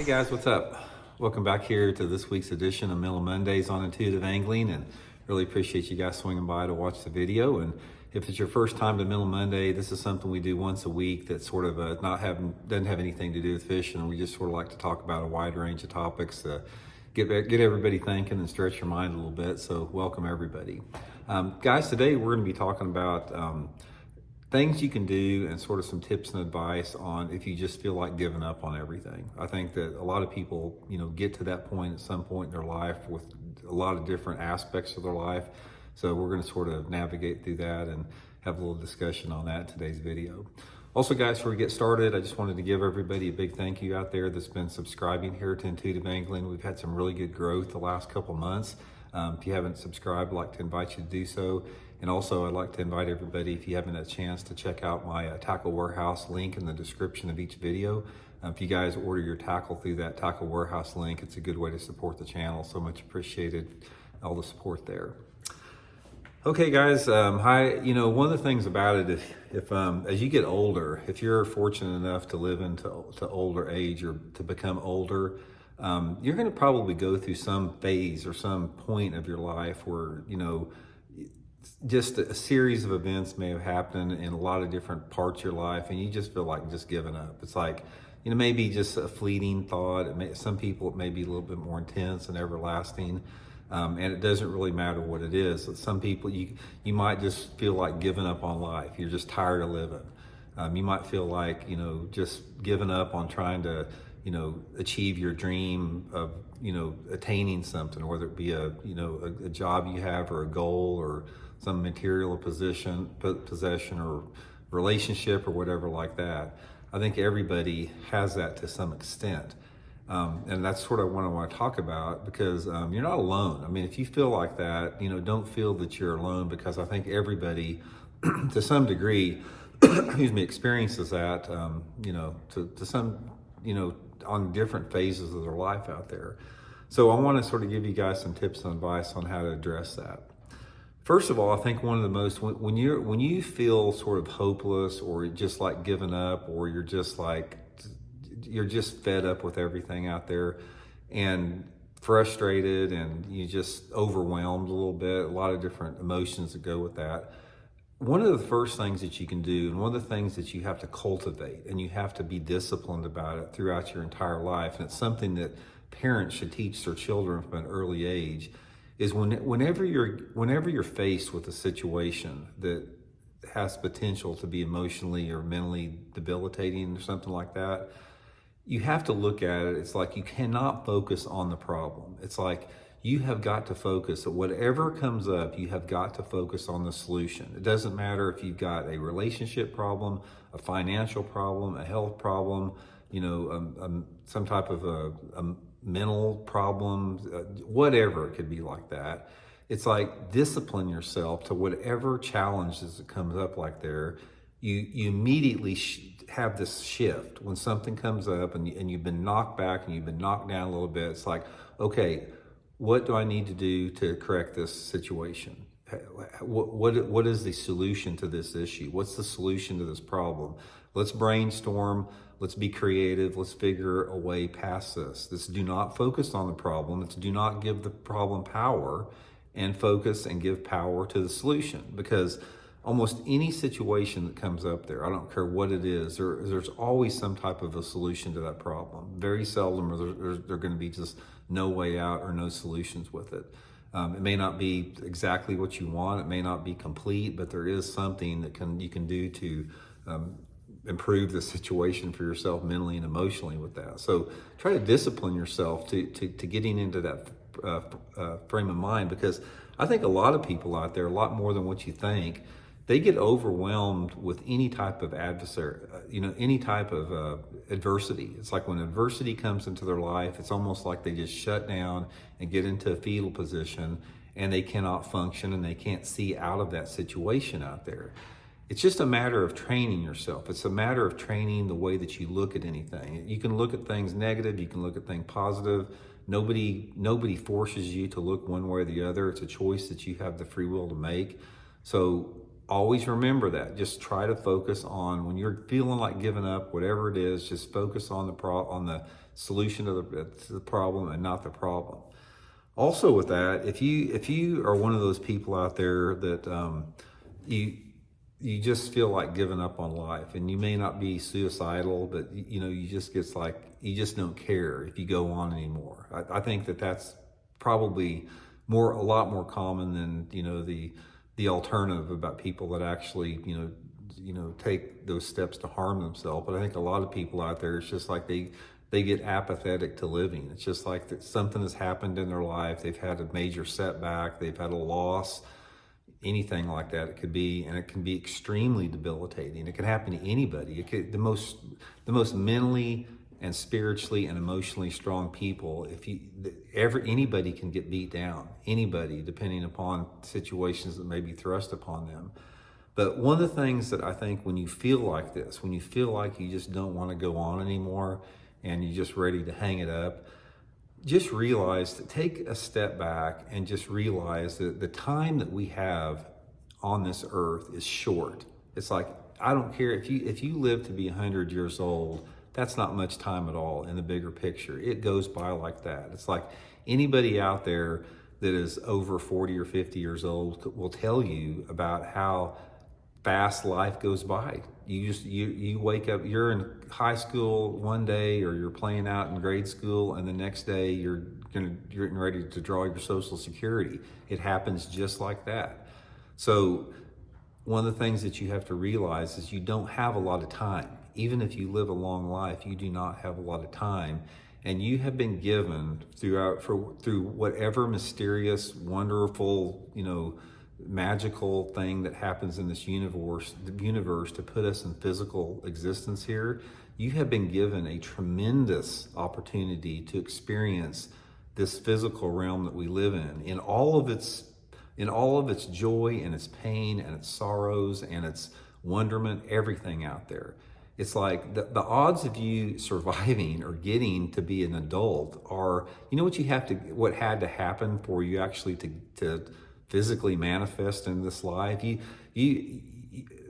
Hey guys, what's up? Welcome back here to this week's edition of Middle Mondays on Intuitive Angling, and really appreciate you guys swinging by to watch the video. And if it's your first time to Middle Monday, this is something we do once a week that sort of doesn't have anything to do with fishing, and we just sort of like to talk about a wide range of topics to get everybody thinking and stretch your mind a little bit. So welcome everybody. Guys, today we're going to be talking about things you can do and sort of some tips and advice on if you just feel like giving up on everything. I think that a lot of people, get to that point at some point in their life with a lot of different aspects of their life. So we're going to sort of navigate through that and have a little discussion on that in today's video. Also, guys, before we get started, I just wanted to give everybody a big thank you out there that's been subscribing here to Intuitive Angling. We've had some really good growth the last couple months. If you haven't subscribed, I'd like to invite you to do so. And also, I'd like to invite everybody, if you haven't had a chance, to check out my Tackle Warehouse link in the description of each video. If you guys order your tackle through that Tackle Warehouse link, it's a good way to support the channel. So much appreciated, all the support there. Okay, guys, one of the things about it, if as you get older, if you're fortunate enough to live into older age or to become older, you're going to probably go through some phase or some point of your life where, just a series of events may have happened in a lot of different parts of your life, and you just feel like just giving up. It's like, maybe just a fleeting thought. Some people, it may be a little bit more intense and everlasting, and it doesn't really matter what it is. Some people, you might just feel like giving up on life. You're just tired of living. You might feel like, just giving up on trying to, achieve your dream of, attaining something, whether it be a job you have or a goal or some material possession or relationship or whatever like that. I think everybody has that to some extent. And that's sort of what I want to talk about, because you're not alone. I mean, if you feel like that, don't feel that you're alone, because I think everybody to some degree, experiences that, to some, on different phases of their life out there. So I want to sort of give you guys some tips and advice on how to address that. First of all, I think one of the most, when you feel sort of hopeless or just like giving up, or you're just fed up with everything out there and frustrated and you just overwhelmed a little bit, a lot of different emotions that go with that. One of the first things that you can do, and one of the things that you have to cultivate, and you have to be disciplined about it throughout your entire life, and it's something that parents should teach their children from an early age, is whenever you're faced with a situation that has potential to be emotionally or mentally debilitating or something like that, you have to look at it. It's like you cannot focus on the problem. It's like you have got to focus at whatever comes up. You have got to focus on the solution. It doesn't matter if you've got a relationship problem, a financial problem, a health problem, some type of a mental problem, whatever it could be like that. It's like discipline yourself to whatever challenges that comes up like there. You immediately have this shift when something comes up and you've been knocked back and you've been knocked down a little bit. It's like, okay, what do I need to do to correct this situation? What is the solution to this issue? What's the solution to this problem? Let's brainstorm. Let's be creative. Let's figure a way past this. Do not focus on the problem. Do not give the problem power, and focus and give power to the solution. Because almost any situation that comes up there, I don't care what it is, there's always some type of a solution to that problem. Very seldom are there going to be just no way out or no solutions with it. It may not be exactly what you want. It may not be complete, but there is something that you can do to improve the situation for yourself mentally and emotionally with that. So try to discipline yourself to getting into that frame of mind, because I think a lot of people out there, a lot more than what you think, they get overwhelmed with any type of any type of adversity. It's like when adversity comes into their life, it's almost like they just shut down and get into a fetal position, and they cannot function and they can't see out of that situation out there. It's just a matter of training yourself. It's a matter of training the way that you look at anything. You can look at things negative, you can look at things positive. Nobody forces you to look one way or the other. It's a choice that you have the free will to make. So always remember that. Just try to focus on, when you're feeling like giving up, whatever it is, just focus on the solution to the problem and not the problem. Also with that, if you are one of those people out there that you just feel like giving up on life, and you may not be suicidal, but you just gets like, you just don't care if you go on anymore. I think that's probably a lot more common than the alternative about people that actually take those steps to harm themselves. But I think a lot of people out there, it's just like they get apathetic to living. It's just like that something has happened in their life. They've had a major setback. They've had a loss, anything like that. It could be, and it can be extremely debilitating. It can happen to anybody. The most mentally and spiritually and emotionally strong people, anybody can get beat down. Anybody, depending upon situations that may be thrust upon them. But one of the things that I think, when you feel like this, when you feel like you just don't want to go on anymore and you're just ready to hang it up, just realize to take a step back and just realize that the time that we have on this earth is short. It's like, I don't care if you live to be 100 years old, that's not much time at all in the bigger picture. It goes by like that. It's like anybody out there that is over 40 or 50 years old will tell you about how fast life goes by. You wake up, you're in high school one day, or you're playing out in grade school, and the next day you're getting ready to draw your Social Security. It happens just like that. So one of the things that you have to realize is you don't have a lot of time. Even if you live a long life, you do not have a lot of time. And you have been given through whatever mysterious, wonderful, magical thing that happens in this universe to put us in physical existence here. You have been given a tremendous opportunity to experience this physical realm that we live in all of its joy and its pain and its sorrows and its wonderment, everything out there. It's like the odds of you surviving or getting to be an adult are, what had to happen for you actually to physically manifest in this life. You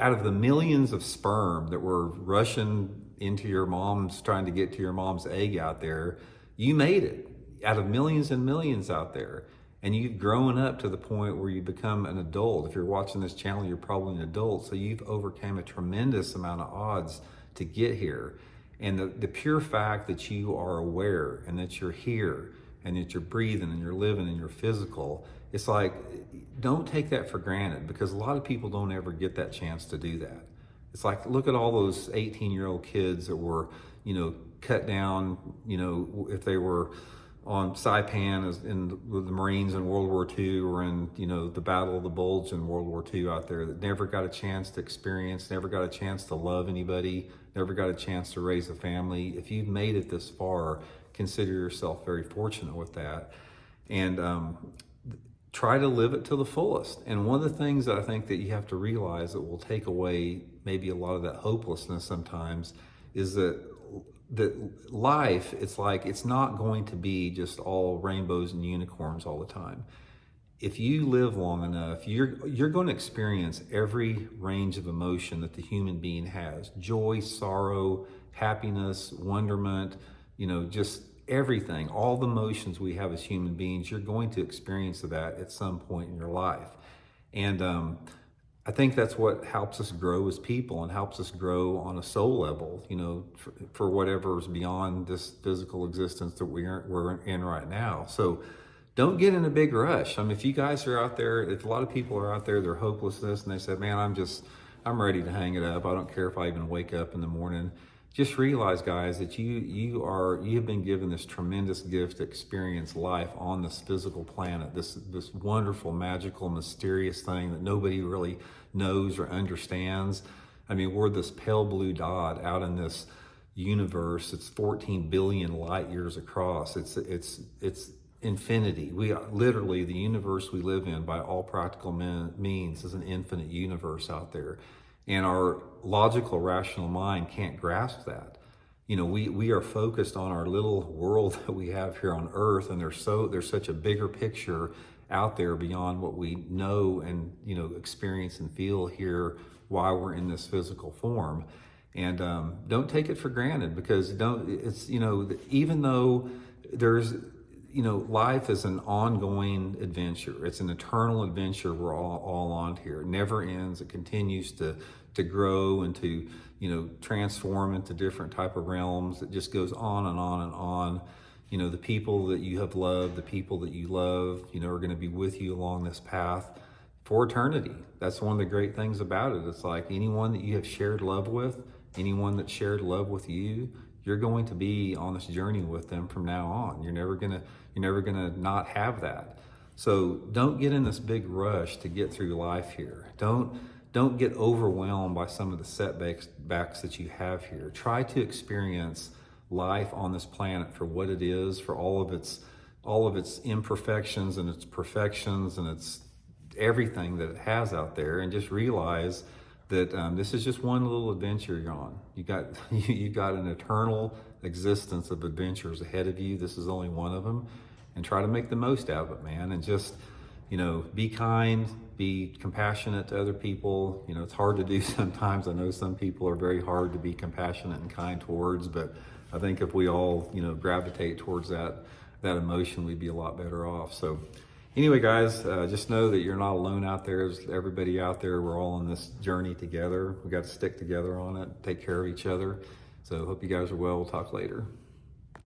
out of the millions of sperm that were rushing into your mom's, trying to get to your mom's egg out there, you made it out of millions and millions out there. And you've grown up to the point where you become an adult. If you're watching this channel, you're probably an adult. So you've overcome a tremendous amount of odds to get here. And the pure fact that you are aware and that you're here and that you're breathing and you're living and you're physical, it's like, don't take that for granted, because a lot of people don't ever get that chance to do that. It's like, look at all those 18-year-old kids that were, cut down, if they were on Saipan as in the Marines in World War II, or in, the Battle of the Bulge in World War II out there, that never got a chance to experience, never got a chance to love anybody, never got a chance to raise a family. If you've made it this far, consider yourself very fortunate with that. And try to live it to the fullest. And one of the things that I think that you have to realize that will take away maybe a lot of that hopelessness sometimes is that life, it's like, it's not going to be just all rainbows and unicorns all the time. If you live long enough, you're going to experience every range of emotion that the human being has: joy, sorrow, happiness, wonderment, just everything, all the emotions we have as human beings. You're going to experience that at some point in your life. And I think that's what helps us grow as people and helps us grow on a soul level, for whatever is beyond this physical existence that we're in right now. So don't get in a big rush. I mean, if you guys are out there, if a lot of people are out there, they're hopelessness, and they say, man, I'm ready to hang it up. I don't care if I even wake up in the morning. Just realize, guys, that you have been given this tremendous gift to experience life on this physical planet, this wonderful, magical, mysterious thing that nobody really knows or understands. I mean, we're this pale blue dot out in this universe. It's 14 billion light years across. It's infinity. We are literally, the universe we live in, by all practical means, is an infinite universe out there. And our logical, rational mind can't grasp that. We are focused on our little world that we have here on Earth, and there's such a bigger picture out there beyond what we know and, experience and feel here while we're in this physical form. And don't take it for granted, because even though there's, life is an ongoing adventure. It's an eternal adventure we're all on here. It never ends. It continues to grow and to, transform into different type of realms. It just goes on and on and on. The people that you have loved, the people that you love, are going to be with you along this path for eternity. That's one of the great things about it. It's like anyone that you have shared love with, anyone that shared love with you, you're going to be on this journey with them from now on. You're never gonna not have that. So don't get in this big rush to get through life here. Don't get overwhelmed by some of the setbacks that you have here. Try to experience life on this planet for what it is, for all of its imperfections and its perfections and its everything that it has out there, and just realize that this is just one little adventure you're on. You got an eternal existence of adventures ahead of you. This is only one of them, and try to make the most out of it, man. And just, be kind, be compassionate to other people. It's hard to do sometimes. I know some people are very hard to be compassionate and kind towards, but I think if we all, gravitate towards that emotion, we'd be a lot better off. So anyway, guys, just know that you're not alone out there. There's everybody out there. We're all on this journey together. We got to stick together on it, take care of each other. So hope you guys are well. We'll talk later.